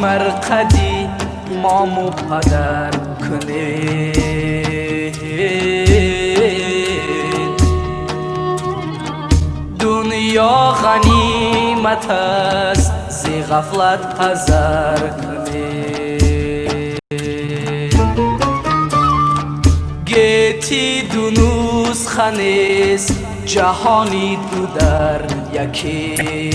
مرقدی مام و پدر کنید. دنیا غنیمت است زی غفلت حذر کنید. گیتی دو نسخه نیست جهانی دو در یکیست.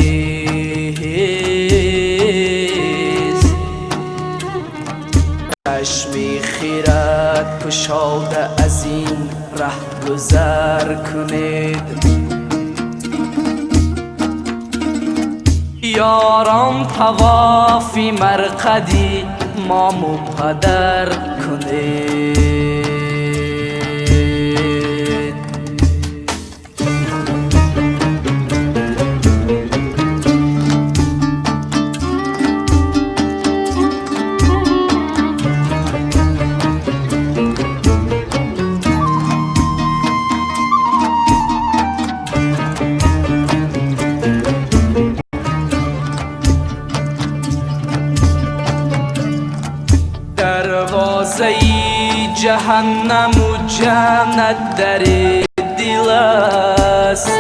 چشمی خیرت گشاده از این ره گذر کنید. یاران طوافی مرقدی مام و پدر کنید. دروازه جهنم و جنت در دل است.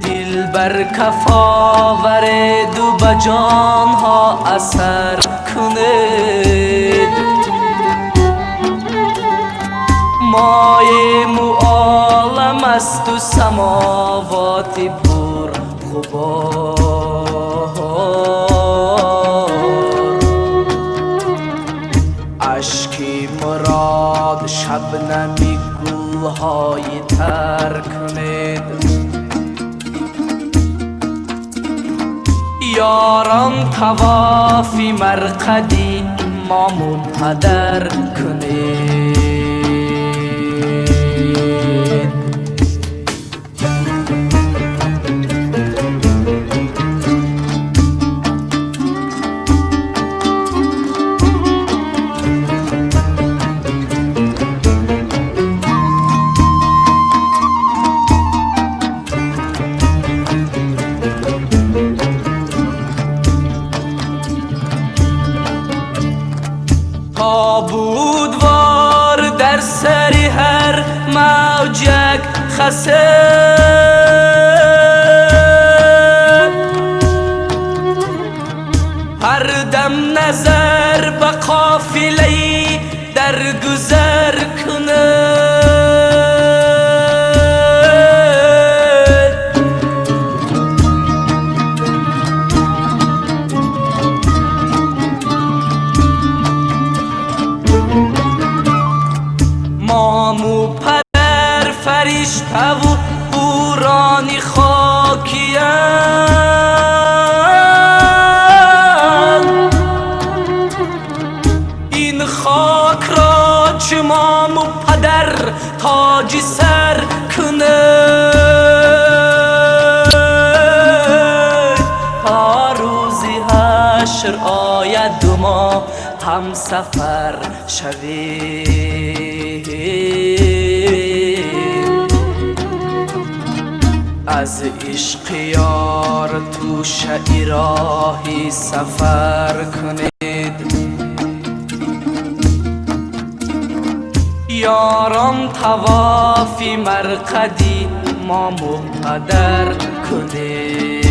دل بر کف آورد و به جانها اثر کنید. مایه معالم است و سماوات پر غبار. اشکی مراد شبنمی گلهای تر کنید. یاران طوافی مرقدی مام و پدر کنید. تابودوار در سری هر موجک خسه. هر دم نظر به قافله‌ای در گذر کنه. مامو پدر فرشته و بورانی خاکی‌اند. این خاک را چه مامو پدر تاج سر کنه. تا روزی حشر آید و ما هم سفر شویم. از عشق یار تو شعراهی سفر کنید. یاران طوافی مرقدی مام و پدر کنید.